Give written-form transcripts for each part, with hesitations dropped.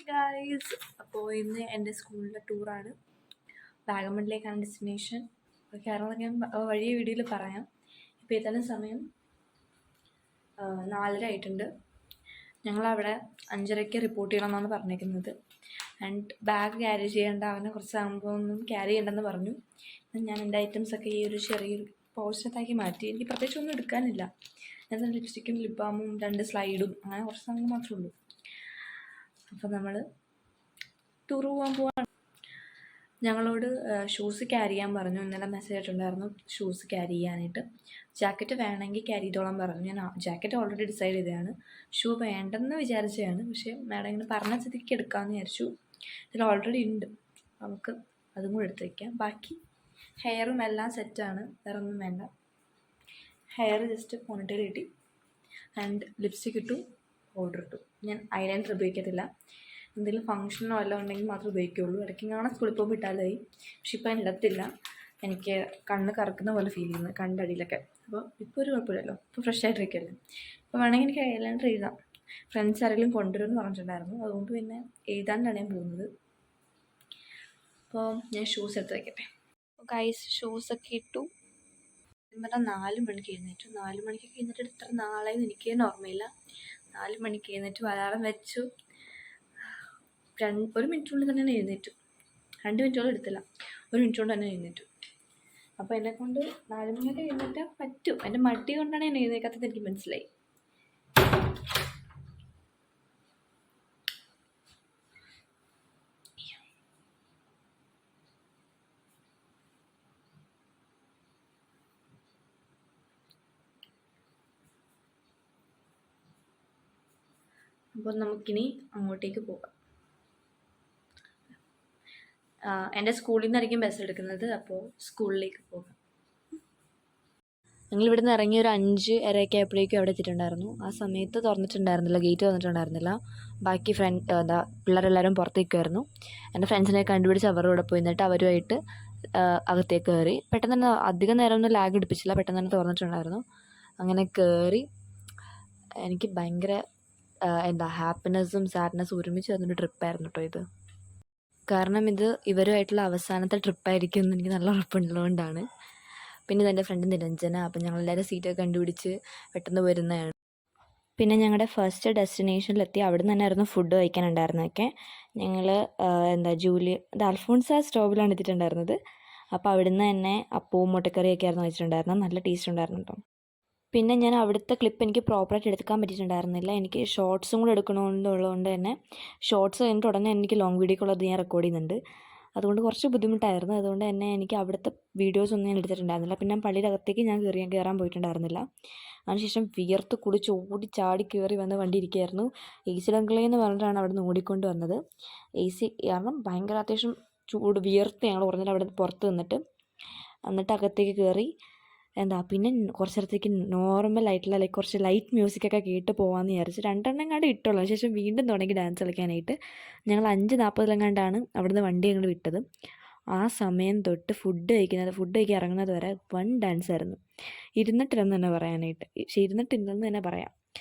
Guys, അപ്പോൾ ഇന്ന് എൻ്റെ സ്കൂളിലെ ടൂറാണ്. വാഗമണിലേക്കാണ് ഡെസ്റ്റിനേഷൻ. കാരണം ഞാൻ വഴിയ വീഡിയോയിൽ പറയാം. ഇപ്പോൾ ഏതാനും സമയം 4:30 ആയിട്ടുണ്ട്. ഞങ്ങളവിടെ 5:30 റിപ്പോർട്ട് ചെയ്യണമെന്നാണ് പറഞ്ഞേക്കുന്നത്. ആൻഡ് ബാഗ് ക്യാരി ചെയ്യേണ്ട, അവനെ കുറച്ച് സംഭവമൊന്നും ക്യാരി ചെയ്യണ്ടെന്ന് പറഞ്ഞു. ഞാൻ എൻ്റെ ഐറ്റംസൊക്കെ ഈ ഒരു ചെറിയൊരു പോർഷനത്താക്കി മാറ്റി. എനിക്ക് പ്രത്യേകിച്ച് ഒന്നും എടുക്കാനില്ല. ഞാൻ ലിപ്സ്റ്റിക്കും ലിപ് ബാമും 2 സ്ലൈഡും അങ്ങനെ കുറച്ച് സാധനങ്ങൾ മാത്രമേ ഉള്ളൂ. അപ്പോൾ നമ്മൾ ടൂർ പോകാൻ പോവാണ്. ഞങ്ങളോട് ഷൂസ് ക്യാരി ചെയ്യാൻ പറഞ്ഞു. ഇന്നലെ മെസ്സേജ് ആയിട്ടുണ്ടായിരുന്നു ഷൂസ് ക്യാരി ചെയ്യാനായിട്ട്. ജാക്കറ്റ് വേണമെങ്കിൽ ക്യാരി ചെയ്തോളാൻ പറഞ്ഞു. ഞാൻ ജാക്കറ്റ് ഓൾറെഡി ഡിസൈഡ് ചെയ്തതാണ്. ഷൂ വേണ്ടെന്ന് വിചാരിച്ചതാണ്. പക്ഷേ മാഡം ഇങ്ങനെ പറഞ്ഞ സ്ഥിതിക്ക് എടുക്കാമെന്ന് വിചാരിച്ചു. ഇതിൽ ഓൾറെഡി ഉണ്ട്, നമുക്ക് അതും കൂടെ എടുത്ത് വയ്ക്കാം. ബാക്കി ഹെയറും എല്ലാം സെറ്റാണ്, വേറെ ഒന്നും വേണ്ട. ഹെയർ ജസ്റ്റ് പോണിറ്റെയിൽ കിട്ടി ആൻഡ് ലിപ്സ്റ്റിക് ഇട്ടു, പൗഡർ ഇട്ടു. ഞാൻ ഐലൈനർ ഉപയോഗിക്കത്തില്ല. എന്തെങ്കിലും ഫംഗ്ഷനോ വല്ലതും ഉണ്ടെങ്കിൽ മാത്രമേ ഉപയോഗിക്കുകയുള്ളൂ. ഇടയ്ക്ക് കാണാൻ സ്കൂളിൽ പോകുമ്പോൾ ഇട്ടാലായി. പക്ഷെ ഇപ്പോൾ ഞാൻ ഇടത്തില്ല. എനിക്ക് കണ്ണ് കറക്കുന്ന പോലെ ഫീൽ ചെയ്യുന്നു കണ്ണിൻ്റെ അടിയിലൊക്കെ. അപ്പോൾ ഇപ്പോൾ ഒരു കുഴപ്പമില്ലല്ലോ, ഇപ്പോൾ ഫ്രഷ് ആയിട്ടിരിക്കുമല്ലോ. അപ്പോൾ വേണമെങ്കിൽ എനിക്ക് ഐലൈനർ എഴുതാം. ഫ്രണ്ട്സ് ആരെങ്കിലും കൊണ്ടുവരുമെന്ന് പറഞ്ഞിട്ടുണ്ടായിരുന്നു. അതുകൊണ്ട് പിന്നെ എഴുതാനാണ് ഞാൻ പോകുന്നത്. അപ്പോൾ ഞാൻ ഷൂസ് എടുത്ത് വയ്ക്കട്ടെ. ഗൈസ്, ഷൂസൊക്കെ ഇട്ടു. ഇന്നലെ 4 മണിക്ക് എഴുന്നേറ്റു. 4 മണിക്കൊക്കെ എഴുന്നേറ്റ് ഇത്ര നാളെയും എനിക്ക് ഓർമ്മയില്ല. 4 മണിക്ക് എഴുന്നേറ്റു, അലാറം വെച്ചു. 1 മിനിറ്റ് കൊണ്ട് തന്നെ എഴുന്നേറ്റു. 2 മിനിറ്റോളം എടുത്തില്ല, 1 മിനിറ്റ് കൊണ്ട് തന്നെ എഴുന്നേറ്റു. അപ്പോൾ എന്നെക്കൊണ്ട് 4 മണിയൊക്കെ എഴുന്നേറ്റാൽ പറ്റും. എൻ്റെ മടി കൊണ്ടാണ് ഞാൻ എഴുന്നേക്കാത്തത്, എനിക്ക് മനസ്സിലായി. അപ്പോൾ നമുക്കിനി അങ്ങോട്ടേക്ക് പോകാം. എൻ്റെ സ്കൂളിൽ നിന്നായിരിക്കും ബസ് എടുക്കുന്നത്. അപ്പോൾ സ്കൂളിലേക്ക് പോകാം. ഞങ്ങളിവിടെ നിന്ന് ഇറങ്ങി ഒരു 5:30 ആയപ്പോഴേക്കും അവിടെ എത്തിയിട്ടുണ്ടായിരുന്നു. ആ സമയത്ത് തുറന്നിട്ടുണ്ടായിരുന്നില്ല, ഗേറ്റ് തുറന്നിട്ടുണ്ടായിരുന്നില്ല. ബാക്കി പിള്ളേരെല്ലാവരും പുറത്തേക്കുമായിരുന്നു. എൻ്റെ ഫ്രണ്ട്സിനെ കണ്ടുപിടിച്ച് അവരുടെ കൂടെ പോയി. എന്നിട്ട് അവരുമായിട്ട് അകത്തേക്ക് കയറി. പെട്ടെന്ന് തന്നെ അധികം നേരമൊന്നും ലാഗ് എടുപ്പിച്ചില്ല, പെട്ടെന്ന് തന്നെ തുറന്നിട്ടുണ്ടായിരുന്നു. അങ്ങനെ കയറി. എനിക്ക് ഭയങ്കര ഹാപ്പിനെസ്സും സാഡ്നെസ്സും ഒരുമിച്ച് വരുന്നൊരു ട്രിപ്പായിരുന്നു കേട്ടോ ഇത്. കാരണം ഇത് ഇവരുമായിട്ടുള്ള അവസാനത്തെ ട്രിപ്പായിരിക്കും എന്ന് എനിക്ക് നല്ല ഉറപ്പുള്ളതുകൊണ്ടാണ്. പിന്നെ ഇതെൻ്റെ ഫ്രണ്ട് നിരഞ്ജന. അപ്പം ഞങ്ങളെല്ലാവരും സീറ്റൊക്കെ കണ്ടുപിടിച്ച് പെട്ടെന്ന് വരുന്നതാണ്. പിന്നെ ഞങ്ങളുടെ ഫസ്റ്റ് ഡെസ്റ്റിനേഷനിലെത്തി. അവിടെ നിന്ന് തന്നെയായിരുന്നു ഫുഡ് കഴിക്കാനുണ്ടായിരുന്നതൊക്കെ. ഞങ്ങൾ അൽഫോൺസ സ്റ്റോവിലാണ് എത്തിയിട്ടുണ്ടായിരുന്നത്. അപ്പോൾ അവിടെ നിന്ന് തന്നെ അപ്പവും മുട്ടക്കറിയൊക്കെ ആയിരുന്നു വെച്ചിട്ടുണ്ടായിരുന്നത്. നല്ല ടേസ്റ്റ് ഉണ്ടായിരുന്നു കേട്ടോ. പിന്നെ ഞാൻ അവിടുത്തെ ക്ലിപ്പ് എനിക്ക് പ്രോപ്പറായിട്ട് എടുക്കാൻ പറ്റിയിട്ടുണ്ടായിരുന്നില്ല. എനിക്ക് ഷോർട്സും കൂടെ എടുക്കണമെന്നുള്ളതുകൊണ്ട് തന്നെ ഷോർട്സ് കഴിഞ്ഞിട്ട് ഉടനെ എനിക്ക് ലോങ് വീഡിയോക്കുള്ളത് ഞാൻ റെക്കോർഡ് ചെയ്യുന്നുണ്ട്. അതുകൊണ്ട് കുറച്ച് ബുദ്ധിമുട്ടായിരുന്നു. അതുകൊണ്ട് തന്നെ എനിക്ക് അവിടുത്തെ വീഡിയോസൊന്നും ഞാൻ എടുത്തിട്ടുണ്ടായിരുന്നില്ല. പിന്നെ പള്ളിയുടെ അകത്തേക്ക് ഞാൻ കയറാൻ പോയിട്ടുണ്ടായിരുന്നില്ല. അതിനുശേഷം വിയർത്ത് കുളിച്ച് ഓടി ചാടി കയറി വന്ന് വണ്ടി ഇരിക്കുകയായിരുന്നു. AC ലങ്കിളെന്ന് പറഞ്ഞിട്ടാണ് അവിടെ നിന്ന് ഓടിക്കൊണ്ട് വന്നത്. AC കാരണം ഭയങ്കര അത്യാവശ്യം ചൂട് വിയർത്ത് ഞങ്ങൾ പറഞ്ഞിട്ട് അവിടെ പുറത്ത് എന്നിട്ട് അകത്തേക്ക് കയറി. പിന്നെ കുറച്ച് നേരത്തേക്ക് നോർമലായിട്ടുള്ള കുറച്ച് ലൈറ്റ് മ്യൂസിക്കൊക്കെ കേട്ട് പോകാമെന്ന് വിചാരിച്ചു. 2 എണ്ണം കണ്ട് ഇട്ടുള്ളൂ. അതിനുശേഷം വീണ്ടും തുടങ്ങി ഡാൻസ് കളിക്കാനായിട്ട്. ഞങ്ങൾ 5:40 അവിടുന്ന് വണ്ടി ഞങ്ങൾ വിട്ടത്. ആ സമയം തൊട്ട് ഫുഡ് കഴിക്കാൻ ഇറങ്ങുന്നത് വരെ വൺ ഡാൻസ് ആയിരുന്നു. ഇരുന്നിട്ടില്ലെന്ന് തന്നെ പറയാനായിട്ട്, പക്ഷേ ഇരുന്നിട്ടില്ലെന്ന് തന്നെ പറയാം,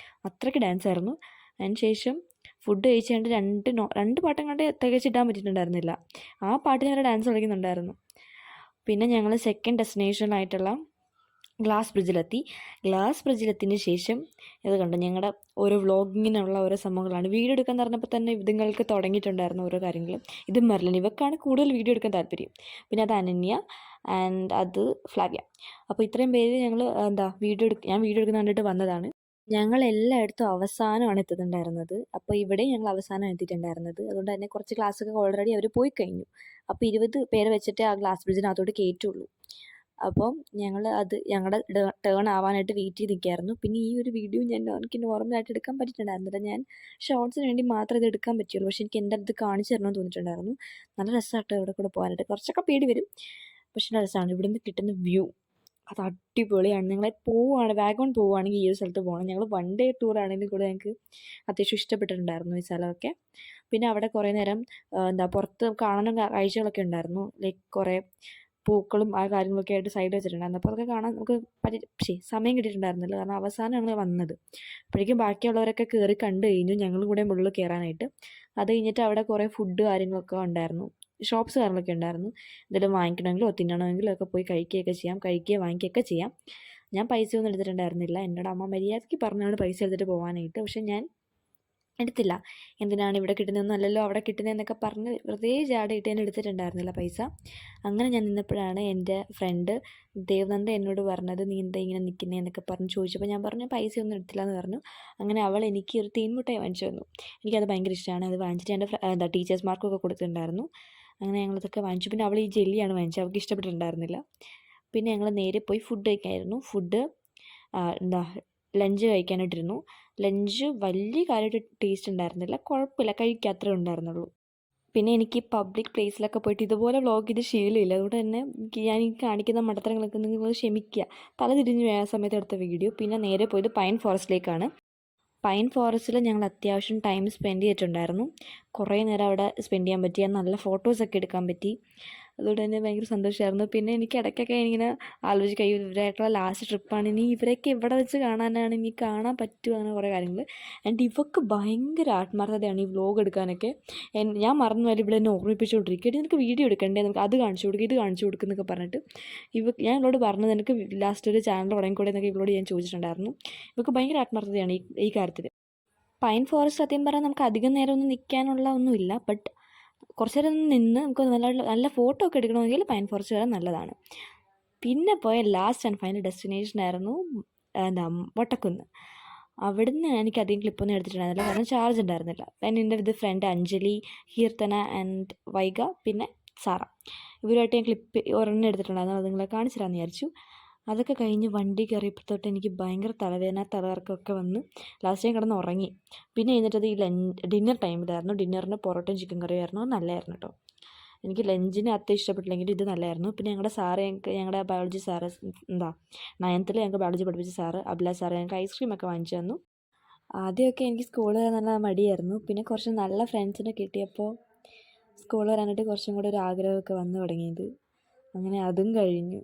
അത്രയ്ക്ക് ഡാൻസ് ആയിരുന്നു. അതിനുശേഷം ഫുഡ് കഴിച്ചുകൊണ്ട് 2 പാട്ടും കണ്ട് തികച്ചിടാൻ പറ്റിയിട്ടുണ്ടായിരുന്നില്ല. ആ പാട്ട് ഞങ്ങൾ ഡാൻസ് കളിക്കുന്നുണ്ടായിരുന്നു. പിന്നെ ഞങ്ങൾ സെക്കൻഡ് ഡെസ്റ്റിനേഷനായിട്ടുള്ള ഗ്ലാസ് ബ്രിഡ്ജിലെത്തിയതിന് ശേഷം ഇത് കണ്ടു. ഞങ്ങളുടെ ഓരോ വ്ളോഗിങ്ങിനുള്ള ഓരോ സംഭവങ്ങളാണ്. വീഡിയോ എടുക്കാൻ പറഞ്ഞപ്പോൾ തന്നെ ഇതുങ്ങൾക്ക് തുടങ്ങിയിട്ടുണ്ടായിരുന്നു ഓരോ കാര്യങ്ങളും. ഇത് മെർലിൻ, ഇവക്കാണ് കൂടുതൽ വീഡിയോ എടുക്കാൻ താല്പര്യം. പിന്നെ അത് അനന്യ ആൻഡ് അത് ഫ്ലാവിയ. അപ്പോൾ ഇത്രയും പേര് ഞങ്ങൾ ഞാൻ വീഡിയോ എടുക്കുന്ന കണ്ടിട്ട് വന്നതാണ്. ഞങ്ങൾ എല്ലായിടത്തും അവസാനമാണ് എത്തുന്നുണ്ടായിരുന്നത്. അപ്പോൾ ഇവിടെ ഞങ്ങൾ അവസാനം എത്തിയിട്ടുണ്ടായിരുന്നത്. അതുകൊണ്ട് തന്നെ കുറച്ച് ക്ലാസ്സൊക്കെ ഓൾറെഡി അവർ പോയി കഴിഞ്ഞു. അപ്പോൾ 20 പേരെ വെച്ചിട്ട് ആ ഗ്ലാസ് ബ്രിഡ്ജിനകത്തോട്ട് കയറ്റുള്ളൂ. അപ്പം ഞങ്ങളുടെ ടേൺ ആവാനായിട്ട് വെയിറ്റ് ചെയ്ത് നിൽക്കുകയായിരുന്നു. പിന്നെ ഈ ഒരു വീഡിയോ എനിക്ക് നോർമലായിട്ട് എടുക്കാൻ പറ്റിയിട്ടുണ്ടായിരുന്നില്ല. ഞാൻ ഷോർട്സിന് വേണ്ടി മാത്രമേ ഇത് എടുക്കാൻ പറ്റുള്ളൂ. പക്ഷേ എനിക്ക് എൻ്റെ അടുത്ത് കാണിച്ചു തരണമെന്ന് തോന്നിയിട്ടുണ്ടായിരുന്നു. നല്ല രസമായിട്ട് ഇവിടെ കൂടെ പോകാനായിട്ട്. കുറച്ചൊക്കെ പേടി വരും, പക്ഷേ നല്ല രസമാണ്. ഇവിടുന്ന് കിട്ടുന്ന വ്യൂ അത് അടിപൊളിയാണ്. നിങ്ങളെ വാഗമൺ പോവുകയാണെങ്കിൽ ഈ ഒരു സ്ഥലത്ത് പോകണം. ഞങ്ങൾ 1 ഡേ ടൂർ ആണെങ്കിൽ കൂടെ ഞങ്ങൾക്ക് അത്യാവശ്യം ഇഷ്ടപ്പെട്ടിട്ടുണ്ടായിരുന്നു ഈ സ്ഥലമൊക്കെ. പിന്നെ അവിടെ കുറേ നേരം പുറത്ത് കാണാനും കാഴ്ചകളൊക്കെ ഉണ്ടായിരുന്നു. ലൈക്ക് കുറേ പൂക്കളും ആ കാര്യങ്ങളൊക്കെ ആയിട്ട് സൈഡ് വെച്ചിട്ടുണ്ടായിരുന്നു. അപ്പോൾ അതൊക്കെ കാണാൻ നമുക്ക് സമയം കിട്ടിയിട്ടുണ്ടായിരുന്നില്ല. കാരണം അവസാനം ഞങ്ങൾ വന്നത്. അപ്പോഴേക്കും ബാക്കിയുള്ളവരൊക്കെ കയറി കണ്ടു കഴിഞ്ഞു. ഞങ്ങളും കൂടെ മുകളിൽ കയറാനായിട്ട്. അത് കഴിഞ്ഞിട്ട് അവിടെ കുറേ ഫുഡ് കാര്യങ്ങളൊക്കെ ഉണ്ടായിരുന്നു, ഷോപ്സ് കാര്യങ്ങളൊക്കെ ഉണ്ടായിരുന്നു. എന്തെങ്കിലും വാങ്ങിക്കണമെങ്കിലോ തിന്നണമെങ്കിലോ ഒക്കെ പോയി കഴിക്കുകയൊക്കെ ചെയ്യാം, വാങ്ങിക്കുകയൊക്കെ ചെയ്യാം. ഞാൻ പൈസയൊന്നും എടുത്തിട്ടുണ്ടായിരുന്നില്ല. എന്നോട് അമ്മ മര്യാദയ്ക്ക് പറഞ്ഞാണ് പൈസ എടുത്തിട്ട് പോകാനായിട്ട്. പക്ഷെ ഞാൻ എടുത്തില്ല. എന്തിനാണ് ഇവിടെ കിട്ടുന്നതൊന്നും അല്ലല്ലോ അവിടെ കിട്ടുന്നതെന്നൊക്കെ പറഞ്ഞ് വെറുതെ ജാടയിട്ട് ഞാൻ എടുത്തിട്ടുണ്ടായിരുന്നില്ല പൈസ. അങ്ങനെ ഞാൻ നിന്നപ്പോഴാണ് എൻ്റെ ഫ്രണ്ട് ദേവനന്ദ എന്നോട് പറഞ്ഞത്, നീ എന്താ ഇങ്ങനെ നിൽക്കുന്നതെന്നൊക്കെ പറഞ്ഞ് ചോദിച്ചപ്പോൾ ഞാൻ പറഞ്ഞു പൈസയൊന്നും എടുത്തില്ല എന്ന് പറഞ്ഞു. അങ്ങനെ അവൾ എനിക്ക് ഒരു തേൻമുട്ടായി വാങ്ങിച്ചു തന്നു. എനിക്കത് ഭയങ്കര ഇഷ്ടമാണ്. അത് വാങ്ങിച്ചിട്ട് എൻ്റെ ടീച്ചേഴ്സ് മാർക്കൊക്കെ കൊടുത്തിട്ടുണ്ടായിരുന്നു. അങ്ങനെ ഞങ്ങളതൊക്കെ വാങ്ങിച്ചു. പിന്നെ അവൾ ഈ ജെല്ലിയാണ് വാങ്ങിച്ചത്, അവൾക്ക് ഇഷ്ടപ്പെട്ടിട്ടുണ്ടായിരുന്നില്ല. പിന്നെ ഞങ്ങൾ നേരെ പോയി ഫുഡ് കഴിക്കായിരുന്നു. ലഞ്ച് കഴിക്കാനായിട്ടിരുന്നു. ലഞ്ച് വലിയ കാര്യമായിട്ട് ടേസ്റ്റ് ഉണ്ടായിരുന്നില്ല, കുഴപ്പമില്ല, കഴിക്കുക അത്രേ ഉണ്ടായിരുന്നുള്ളൂ. പിന്നെ എനിക്ക് പബ്ലിക് പ്ലേസിലൊക്കെ പോയിട്ട് ഇതുപോലെ വ്ളോഗ് ചെയ്ത് ശീലമില്ല. അതുകൊണ്ട് തന്നെ ഞാൻ ഈ കാണിക്കുന്ന മണ്ടത്തരങ്ങളൊക്കെ നിങ്ങൾ ക്ഷമിക്കുക. തല തിരിഞ്ഞ് പോയ സമയത്ത് എടുത്ത വീഡിയോ. പിന്നെ നേരെ പോയത് പൈൻ ഫോറസ്റ്റിലേക്കാണ്. പൈൻ ഫോറസ്റ്റിൽ ഞങ്ങൾ അത്യാവശ്യം ടൈം സ്പെൻഡ് ചെയ്തിട്ടുണ്ടായിരുന്നു. കുറേ നേരം അവിടെ സ്പെൻഡ് ചെയ്യാൻ പറ്റി, നല്ല ഫോട്ടോസൊക്കെ എടുക്കാൻ പറ്റി. അതുകൊണ്ട് തന്നെ ഭയങ്കര സന്തോഷമായിരുന്നു. പിന്നെ എനിക്ക് ഇടയ്ക്കൊക്കെ ഇങ്ങനെ ആലോചിക്കാം, ഇവരായിട്ടുള്ള ലാസ്റ്റ് ട്രിപ്പാണ്, ഇനി ഇവരൊക്കെ ഇവിടെ വെച്ച് കാണാനാണ്, ഇനി കാണാൻ പറ്റുമോ, അങ്ങനെ കുറേ കാര്യങ്ങൾ. ആൻഡ് ഇവർക്ക് ഭയങ്കര ആത്മാർത്ഥതയാണ് ഈ വ്ലോഗ് എടുക്കാനൊക്കെ. ഞാൻ മറന്നു പോയാലും ഇവിടെ എന്നെ ഓർമ്മിപ്പിച്ചുകൊണ്ടിരിക്കും, നിനക്ക് വീഡിയോ എടുക്കണ്ടേ, നമുക്ക് അത് കാണിച്ചു കൊടുക്കുക, ഇത് കാണിച്ചു കൊടുക്കുക എന്നൊക്കെ പറഞ്ഞിട്ട്. ഞാൻ ഇവളോട് പറഞ്ഞത്, എനിക്ക് ലാസ്റ്റ് ഒരു ചാനൽ തുടങ്ങിക്കൂടെ എന്നൊക്കെ ഇവളോട് ഞാൻ ചോദിച്ചിട്ടുണ്ടായിരുന്നു. ഇവർക്ക് ഭയങ്കര ആത്മാർത്ഥതയാണ് ഈ കാര്യത്തിൽ. പൈൻ ഫോറസ്റ്റ് സത്യം പറഞ്ഞാൽ നമുക്ക് അധികം നേരം ഒന്നും നിൽക്കാനുള്ള ഒന്നുമില്ല. ബട്ട് കുറച്ച് നേരം നിന്ന് നമുക്ക് നല്ല ഫോട്ടോ ഒക്കെ എടുക്കണമെങ്കിൽ പൈൻ ഫോറസ്റ്റ് വരാൻ നല്ലതാണ്. പിന്നെ പോയ ലാസ്റ്റ് ആൻഡ് ഫൈനൽ ഡെസ്റ്റിനേഷൻ ആയിരുന്നു മൊട്ടക്കുന്ന്. അവിടുന്ന് എനിക്ക് അധികം ക്ലിപ്പൊന്നും എടുത്തിട്ടുണ്ടായിരുന്നില്ല, കാരണം ചാർജ് ഉണ്ടായിരുന്നില്ല. എൻ്റെ വിത്ത് ഫ്രണ്ട് അഞ്ജലി, കീർത്തന ആൻഡ് വൈഗ, പിന്നെ സാറ, ഇവരുമായിട്ട് ഞാൻ ക്ലിപ്പ് ഒരെണ്ണം എടുത്തിട്ടുണ്ടായിരുന്നു. അത് നിങ്ങളെ കാണിച്ചു തരാമെന്ന് വിചാരിച്ചു. അതൊക്കെ കഴിഞ്ഞ് വണ്ടി കയറിയപ്പോൾ തൊട്ട് എനിക്ക് ഭയങ്കര തലവേദന, തലകറക്കമൊക്കെ വന്ന് ലാസ്റ്റ് ഞാൻ കിടന്ന് ഉറങ്ങി. പിന്നെ കഴിഞ്ഞിട്ടത് ഈ ഡിന്നർ ടൈമിലായിരുന്നു. ഡിന്നറിന് പൊറോട്ടയും ചിക്കൻ കറിയായിരുന്നു. അത് നല്ലതായിരുന്നു കേട്ടോ. എനിക്ക് ലഞ്ചിന് അത്ര ഇഷ്ടപ്പെട്ടില്ലെങ്കിൽ ഇത് നല്ലതായിരുന്നു. പിന്നെ ഞങ്ങളുടെ സാറ്, ഞങ്ങളുടെ ബയോളജി സാറ്, 9th ഞങ്ങൾക്ക് ബയോളജി പഠിപ്പിച്ച സാറ് അഭിലാഷ് സാറ് ഞങ്ങൾക്ക് ഐസ്ക്രീമൊക്കെ വാങ്ങിച്ചു തന്നു. ആദ്യമൊക്കെ എനിക്ക് സ്കൂളിൽ നല്ല മടിയായിരുന്നു. പിന്നെ കുറച്ച് നല്ല ഫ്രണ്ട്സിനെ കിട്ടിയപ്പോൾ സ്കൂളിൽ വരാനായിട്ട് കുറച്ചും കൂടെ ഒരു ആഗ്രഹമൊക്കെ വന്നു തുടങ്ങിയത്. അങ്ങനെ അതും കഴിഞ്ഞു.